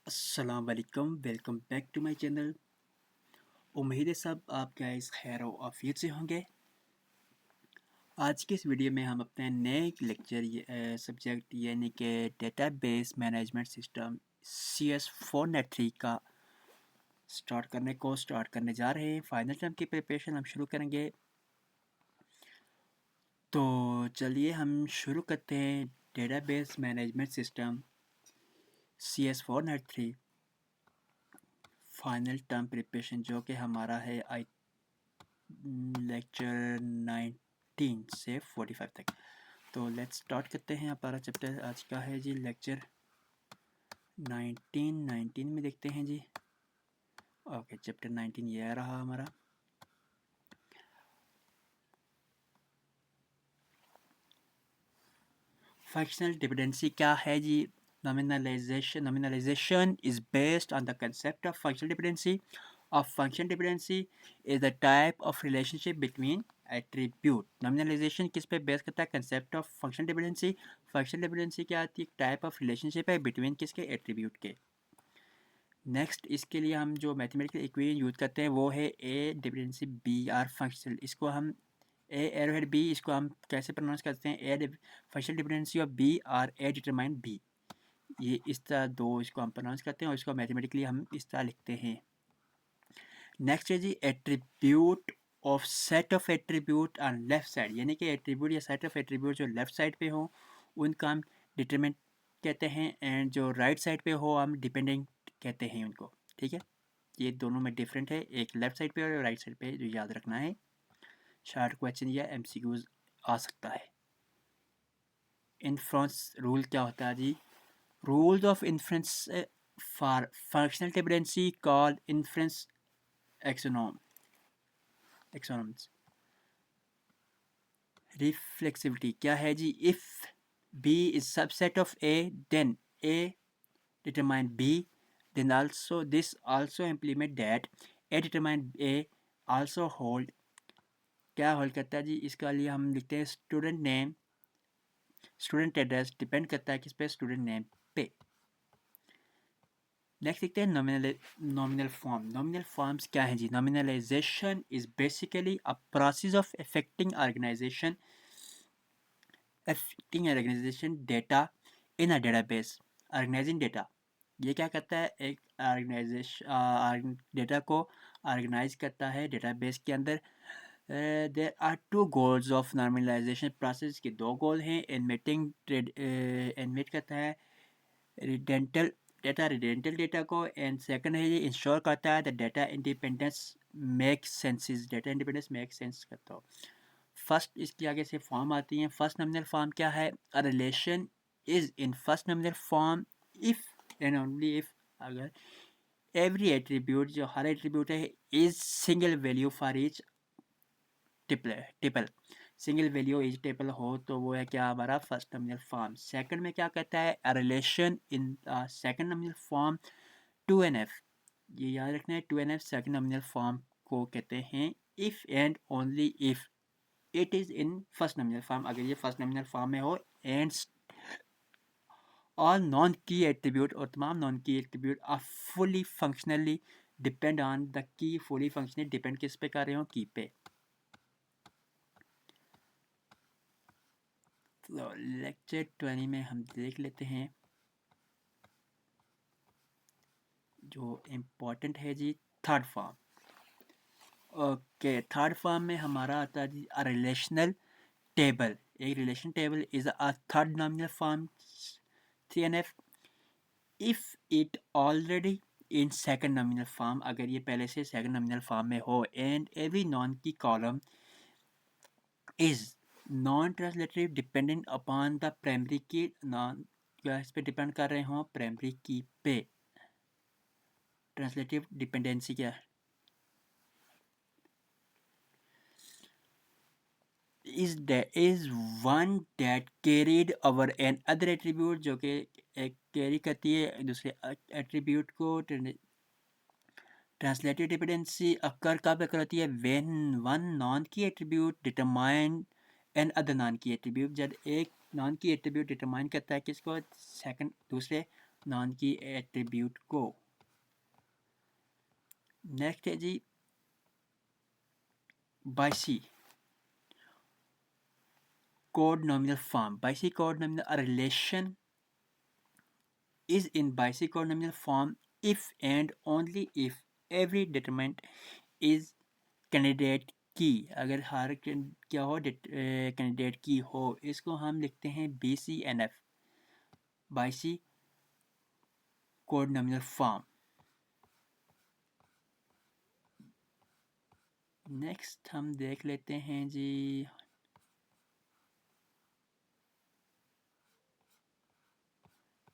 अस्सलाम वालेकुम, welcome back to my channel. उम्मीद है सब आप गाइस खैर व आफियत से होंगे। आज की इस वीडियो में हम अपने नए लेक्चर सब्जेक्ट यानी कि डेटाबेस मैनेजमेंट सिस्टम CS4NET3 का स्टार्ट करने जा रहे हैं। फाइनल टर्म की प्रिपरेशन हम शुरू करेंगे। तो चलिए हम शुरू करते हैं database management system CS4NET3 final term preparation, जो कि हमारा है लेक्चर 19 से 45 तक। तो लेट्स स्टार्ट करते हैं। हमारा चैप्टर आज का है जी लेक्चर 19 में देखते हैं जी। ओके, चैप्टर 19 ये रहा हमारा। फंक्शनल डिपेंडेंसी क्या है जी? Nominalization is based on the concept of functional dependency. Of function dependency is the type of relationship between attribute. Nominalization किस पे बेस करता है? concept of functional dependency. Functional dependency क्या आती है? टाइप ऑफ रिलेशनशिप है बिटवीन किसके? Attribute के। नेक्स्ट, इसके लिए हम जो मैथमेटिकल इक्वेशन यूज करते हैं वो है ए डिपेंडेंसी बी आर फंक्शनल। इसको हम ए एरोहेड बी, इसको हम कैसे प्रोनाउंस करते हैं? A functional dependency of B R A determine B. ये इस तरह दो इसको हम प्रोनाउंस करते हैं और इसको मैथमेटिकली हम इस तरह लिखते हैं। नेक्स्ट है जी attribute of set of attribute on left side, यानी कि एट्रीब्यूट या सेट ऑफ एट्रीब्यूट जो लेफ्ट साइड पे हो उनका हम डिटरमिनेंट कहते हैं, एंड जो राइट साइड पे हो हम डिपेंडेंट कहते हैं उनको। ठीक है, ये दोनों में डिफरेंट है, एक लेफ्ट साइड पे और राइट साइड पे, जो याद रखना है। शार्ट क्वेश्चन या MCQs आ सकता है। इन्फ्रेंस रूल क्या होता है जी? Rules of inference for functional dependency called inference axioms. Reflexivity क्या है जी? If B is subset of A, then A determine B, then also this also implement that A determine A also hold। क्या hold करता है जी? इसका लिए हम लिखते हैं student name, student address depend करता है किस पे? स्टूडेंट नेम पे। नेक्स्ट देखते हैं नॉमिनल फॉर्म। नॉमिनल फॉर्म्स क्या है जी? Nominalization is basically a process of affecting organization data in a database। Organizing data, ये क्या करता है? एक ऑर्गेनाइजेशन डेटा को ऑर्गेनाइज करता है डेटाबेस के अंदर। There are two goals of normalization process के। दो गोल हैं। एनमेट करता है रिडेंटल डेटा को, एंड सेकंड है ये इंश्योर करता है the data independence make senses. Data independence make sense करता हो। फर्स्ट, इसके आगे से फॉर्म आती हैं। फर्स्ट नॉमिनल फॉर्म क्या है? A relation is in first nominal form if and only if, अगर एवरी एट्रीब्यूट, जो हर एट्रीब्यूट है, is single value for each triple. Single value each table हो तो वो है क्या? हमारा फर्स्ट नॉमिनल फॉर्म। सेकंड में क्या कहता है? A relation in second nominal form 2NF। ये याद रखना है, 2NF सेकंड नॉमिनल फॉर्म को कहते हैं if and only if it is in first nominal form. अगर ये फर्स्ट नॉमिनल फॉर्म में हो, and all non key attribute, और तमाम non key attribute are fully functionally depend on the key. Fully functionally depend किस पे कर रहे हो? की पे। तो लेक्चर 20 में हम देख लेते हैं जो इम्पोर्टेंट है जी, third form. Okay, third form में हमारा आता है जी अ रिलेशनल टेबल। एक relation table is a third nominal form 3NF if it already in second nominal form. अगर ये पहले से सेकंड नॉमिनल फॉर्म में हो, and every non key column is non translative dependent upon the primary key. Non क्या इस पे depend कर रहे हो? प्राइमरी की पे। ट्रांसलेटिव डिपेंडेंसी क्या है? is one that carried over an other attribute, जो कि एक कैरी करती है दूसरे एट्रीब्यूट को। ट्रांसलेटिव डिपेंडेंसी अक्कर कब अक्कर होती है? When one non key attribute determine another non key attribute. जब एक नॉन की एट्रीब्यूट डिटरमाइन करता है किसको? सेकंड दूसरे नॉन की एट्रीब्यूट को। नेक्स्ट है जी Boyce Codd nominal form. Boyce Codd nominal a relation is in bicoordinate form if and only if every determinant is candidate की। अगर हर क्या हो कैंडिडेट की हो, इसको हम लिखते हैं BCNF बाइसी कोऑर्डिनेट फॉर्म। नेक्स्ट हम देख लेते हैं जी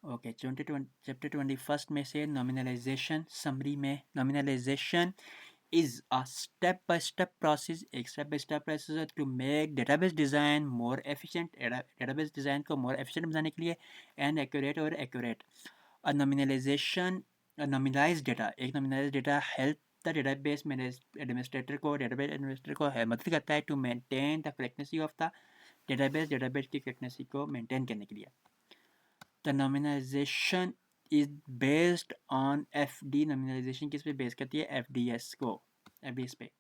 ओके चैप्टर 21 में से नॉमिनलाइजेशन समरी में नॉमिनलाइजेशन is a step-by-step process, एक step-by-step process है to make database design more efficient, database design को more efficient बनाने के लिए and accurate और accurate. A nominalization, a nominalized data, एक nominalized data help the database administrator को मदद करता है to maintain the correctness of the database की correctness को maintain करने के लिए. The nominalization is based on FD. nominalization किस पे बेस करती है? FDS को, FDS पे.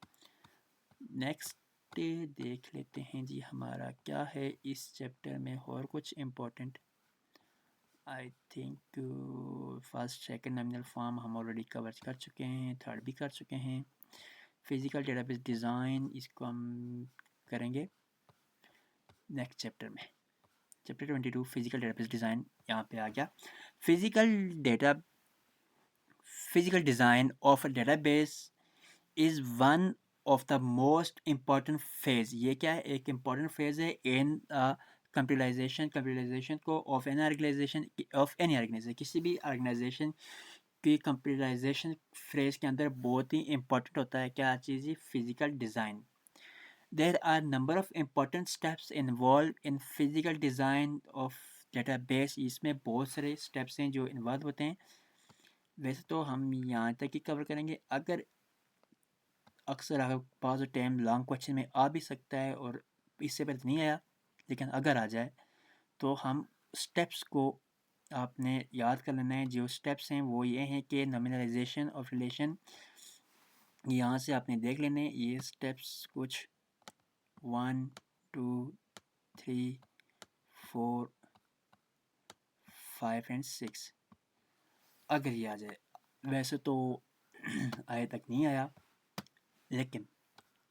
नेक्स्ट देख लेते हैं जी हमारा क्या है इस चैप्टर में और कुछ important. I think first second nominal form हम ऑलरेडी कवर कर चुके हैं, थर्ड भी कर चुके हैं। फिजिकल डेटाबेस डिज़ाइन इसको हम करेंगे नेक्स्ट चैप्टर में। चैप्टर 22 फिजिकल डेटाबेस डिज़ाइन यहाँ पे आ गया। Physical design of a database is one of the most important phase. ये क्या है? एक इम्पॉर्टेंट फेज है इन कंप्यूटराइजेशन को ऑफ एन ऑर्गेनाइजेशन किसी भी ऑर्गेनाइजेशन की कंप्यूटराइजेशन फेज के अंदर बहुत ही इम्पॉर्टेंट होता है क्या चीज़? Physical design. There are number of important steps involved in physical design of database. इसमें बहुत सारे steps हैं जो इन्वॉल्व होते हैं। वैसे तो हम यहाँ तक ही कवर करेंगे। अगर अक्सर अगर पास टाइम लॉन्ग क्वेश्चन में आ भी सकता है और इससे पहले नहीं आया, लेकिन अगर आ जाए तो हम स्टेप्स को आपने याद कर लेना है। जो स्टेप्स हैं वो ये हैं कि नॉमिनलाइजेशन ऑफ रिलेशन, यहाँ से आपने देख लेने ये स्टेप्स कुछ 1 2 3 4 5 एंड 6 अगर ये आ जाए। वैसे तो आए तक नहीं आया, लेकिन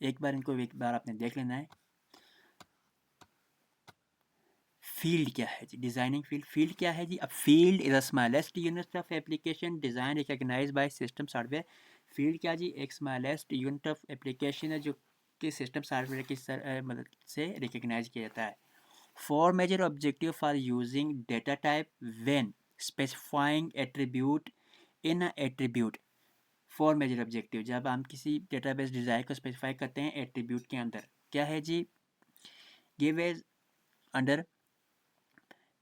एक बार आपने देख लेना है। फील्ड क्या है जी? डिज़ाइनिंग फील्ड क्या है जी? अब field is a smallest unit of application design recognize by system software. Field क्या जी? एक स्मॉलेस्ट यूनिट ऑफ एप्लीकेशन है जो कि सिस्टम सॉफ्टवेयर की मदद से रिकॉग्नाइज किया जाता है। Four major objectives are using data type when specifying attribute in a attribute. Four major objective जब हम किसी database डिज़ाइन को स्पेसिफाई करते हैं एट्रीब्यूट के अंदर, क्या है जी? Give as under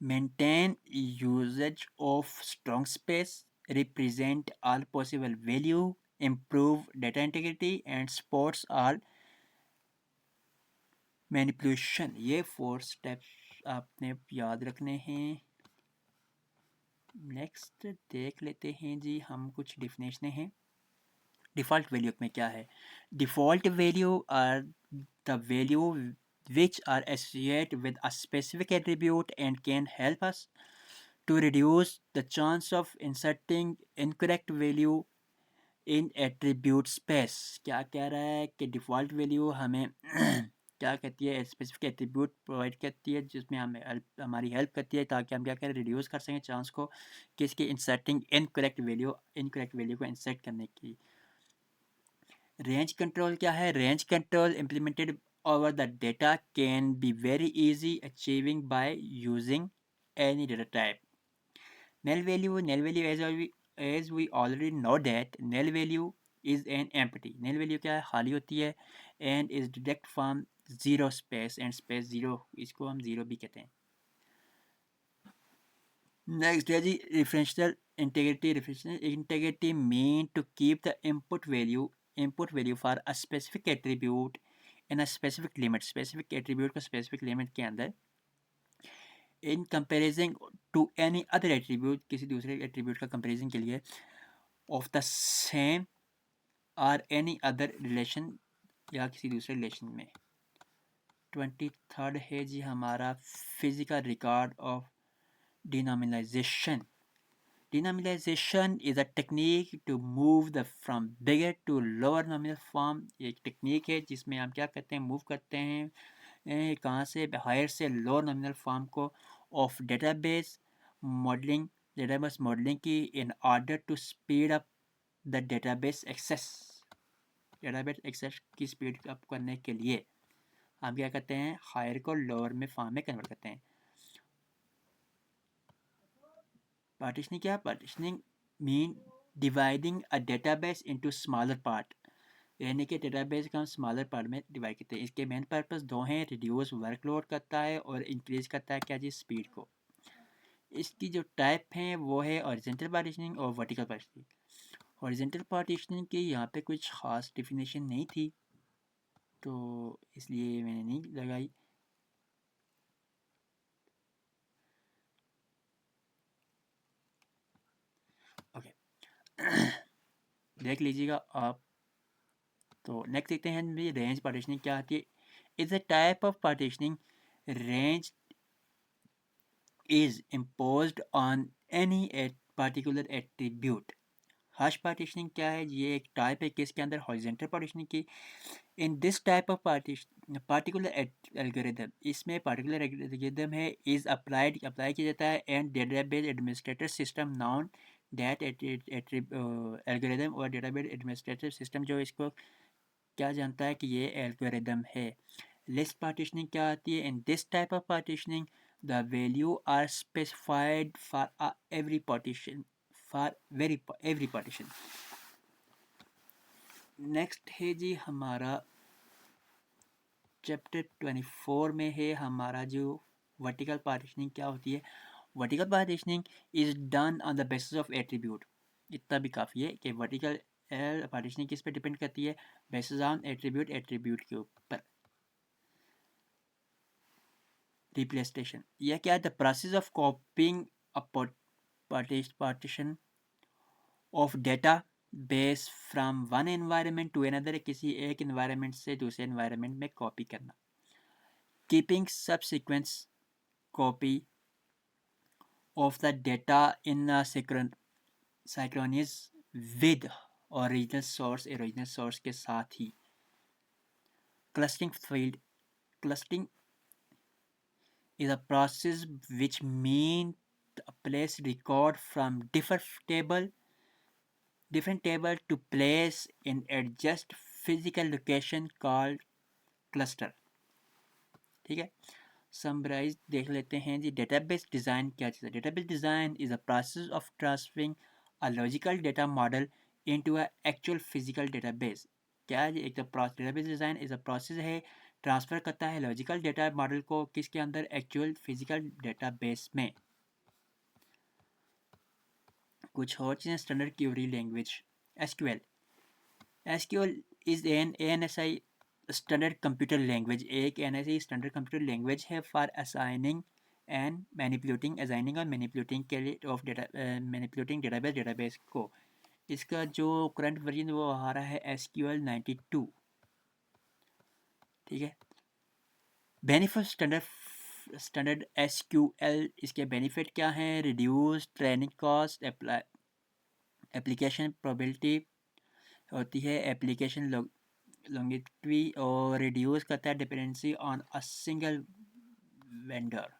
maintain usage of strong space, represent all possible value, improve data integrity and supports all manipulation. ये 4 steps आपने याद रखने हैं। नेक्स्ट देख लेते हैं जी हम कुछ डिफिनेशनें हैं। डिफ़ॉल्ट वैल्यू में क्या है? Default value are the value which are associated with a specific attribute and can help us to reduce the chance of inserting incorrect value in attribute space. क्या कह रहा है कि डिफ़ॉल्ट वैल्यू हमें क्या कहती है? स्पेसिफिक एट्रीब्यूट प्रोवाइड करती है जिसमें हमारी हेल्प करती है ताकि हम क्या करें? रिड्यूस कर सकें चांस को किसके इंसर्टिंग इनकरेक्ट वैल्यू को इंसर्ट करने की। रेंज कंट्रोल क्या है? Range control implemented over the data can be very easy achieving by using any data type. Null value as we already know that null value is an empty. Null value क्या है? खाली होती है and is direct from zero space and space zero, इसको हम zero भी कहते हैं। नेक्स्ट है जी referential integrity. Referential integrity mean to keep the input value for a specific attribute in a specific limit. specific attribute को specific limit के अंदर in comparison to any other attribute, किसी दूसरे एट्रीब्यूट का कंपेरिजन के लिए, ऑफ द सेम और एनी अदर रिलेशन, या किसी दूसरे रिलेशन में। 23rd है जी हमारा physical record of denominalization. Denominalization is a technique to move the from bigger to lower nominal form। एक टेक्निक है जिसमें हम क्या करते हैं, मूव करते हैं कहाँ से, हायर से लोअर नॉमिनल फॉर्म को, of database modelling, database modelling की, in order to speed up the database access. Database access की स्पीड अप करने के लिए हम क्या करते हैं, हायर को लोअर में फॉर्म में कन्वर्ट करते हैं। पार्टीशनिंग क्या, partitioning mean dividing a database into smaller part, यानी कि डेटाबेस का हम स्मॉलर पार्ट में डिवाइड करते हैं। इसके मेन पर्पस दो हैं, रिड्यूस वर्कलोड करता है और इंक्रीज करता है क्या जी, स्पीड को। इसकी जो टाइप हैं वो है हॉरिजॉन्टल पार्टीशनिंग और वर्टिकल पार्टीशनिंग। हॉरिजॉन्टल पार्टीशनिंग की यहाँ पे कुछ ख़ास डिफिनेशन नहीं थी तो इसलिए मैंने नहीं लगाई। ओके देख लीजिएगा आप। तो नेक्स्ट देखते हैं रेंज पार्टीशनिंग क्या आती है। Is a type of partitioning range is imposed on any particular attribute। Hush partitioning क्या है, ये एक टाइप है किसके अंदर, हॉरिजॉन्टल पार्टीशनिंग की। In this type of particular algorithm, इसमें पार्टिकुलर एल्गोरिदम है, इज अप्लाई किया जाता है, and database administrator system noun that algorithm, और डेटाबेस एडमिनिस्ट्रेटर सिस्टम जो इसको क्या जानता है कि ये एल्गोरिदम है। लिस्ट पार्टीशनिंग क्या आती है, in this type of partitioning the value are specified for every partition, for every partition। Next है जी हमारा चैप्टर 24 में है हमारा जो वर्टिकल पार्टीशनिंग क्या होती है। Vertical partitioning is done on the basis of attribute. इतना भी काफ़ी है कि वर्टिकल पार्टीशनिंग किस पे डिपेंड करती है, बेसिस ऑन एट्रीब्यूट, एट्रीब्यूट के ऊपर। रिप्लेसेशन यह क्या है, the process of copying a partition of data base from one environment to another, किसी एक एनवायरनमेंट से दूसरे एनवायरनमेंट में कॉपी करना। Keeping subsequence copy of the data in synchronize with original source के साथ ही। Clustering field, clustering is a process which means place record from different table to place in adjust physical location called cluster। ठीक है, summarise देख लेते हैं जी। Database design क्या चीज़ है। Database design is a process of transferring a logical data model into a actual physical database. क्या है, एक database design is a process है, ट्रांसफ़र करता है लॉजिकल डेटा मॉडल को किसके अंदर, एक्चुअल फिजिकल डेटाबेस में। कुछ और चीज़ें, standard query language SQL. SQL is an ANSI standard computer language, एक एएनएसआई स्टैंडर्ड कंप्यूटर लैंग्वेज है for assigning and manipulating, assigning और मैनिपुलेटिंग के लिए ऑफ डेटा, मैनिपुलेटिंग डेटाबेस को। इसका जो करंट वर्जन वो आ रहा है एसक्यूएल 92। ठीक है, बेनिफिट स्टैंडर्ड एसक्यूएल, इसके बेनिफिट क्या हैं, reduce training cost, application probability होती है, एप्लीकेशन लॉन्गिविटी, और रिड्यूस करता है dependency on a single vendor.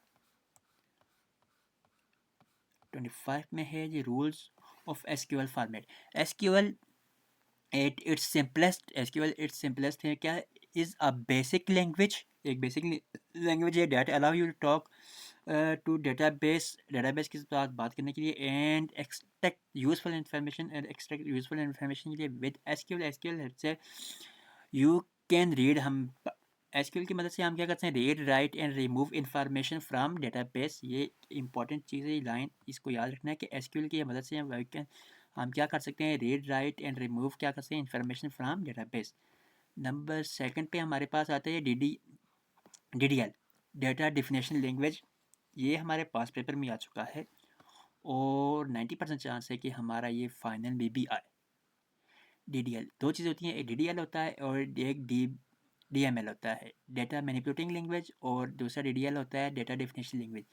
25 में है जी rules of SQL format. SQL at its simplest, SQL its simplest है क्या, इज़ अ बेसिक लैंग्वेज, एक बेसिक लैंग्वेज है that allow you to talk to database के साथ बात करने के लिए, एंड एक्सट्रैक्ट यूजफुल इंफॉर्मेशन, के लिए विद एसक्यूएल से यू कैन रीड। हम एसक्यूएल की मदद से हम क्या करते हैं, read write and remove information from database. ये इंपॉर्टेंट चीज़ है, लाइन इसको याद रखना है कि एसक्यूएल की मदद से हम क्या कर सकते हैं, रीड राइट एंड रिमूव क्या कर सकते हैं, information from database. Number second पे हमारे पास आता है D D L, data definition language. ये हमारे पास पेपर में आ चुका है और 90% चांस है कि हमारा ये फाइनल में भी आए। DDL दो चीज़ होती हैं, एक DDL होता है और एक DML होता है, डेटा मैनिपुलेटिंग लैंग्वेज, और दूसरा DDL होता है data definition language.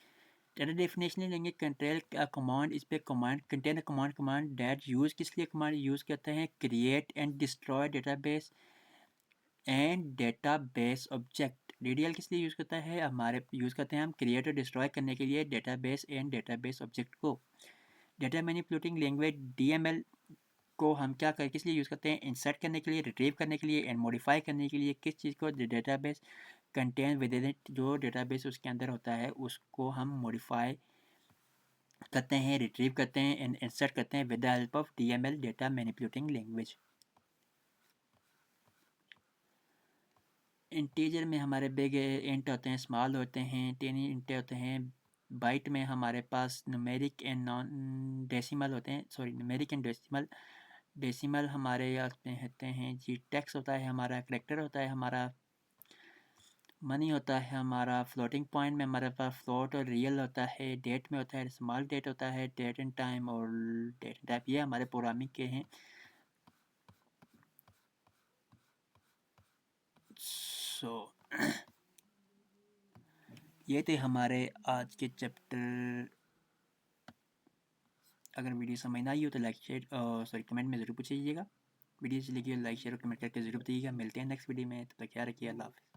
Data definition language contain a command, इस पे command contain a command that use किस लिए कमांड यूज़ करते हैं, create and destroy database and database object. DDL किस लिए यूज़ करता है, हमारे यूज़ करते हैं हम क्रिएट और डिस्ट्रॉय करने के लिए डेटाबेस एंड डेटाबेस ऑब्जेक्ट को। डेटा मैनिपुलेटिंग लैंग्वेज DML को हम क्या कर किस लिए यूज़ करते हैं, इंसर्ट करने के लिए, रिट्रीव करने के लिए एंड मॉडिफाई करने के लिए। किस चीज़ को, database contain with in it, जो डेटाबेस उसके अंदर होता है उसको हम मॉडिफाई करते हैं, रिट्रीव करते हैं एंड इंसर्ट करते हैं with the help of DML, data manipulating language. Integer में हमारे बिग इंट होते हैं, स्मॉल होते हैं, टेनी इंट होते हैं। बाइट में हमारे पास न्यूमेरिक एंड नॉन डेसिमल होते हैं, sorry numeric and decimal. Decimal हमारे होते हैं जी, टेक्स्ट होता है हमारा, करेक्टर होता है हमारा, मनी होता है हमारा, फ्लोटिंग पॉइंट में हमारे पास फ्लोट और रियल होता है, डेट में होता है स्मॉल डेट होता है, डेट एंड टाइम और डेट एंड टाइप। ये हमारे प्रोग्रामिंग के हैं। सो ये थे हमारे आज के चैप्टर। अगर वीडियो समझ ना आई हो तो लाइक शेयर, सॉरी कमेंट में ज़रूर पूछिएगा। वीडियो अच्छी लगी हो लाइक शेयर और कमेंट करके ज़रूर बताइएगा। मिलते हैं नेक्स्ट वीडियो में, तब तक ख्याल रखिए। अल्लाह हाफ़िज़।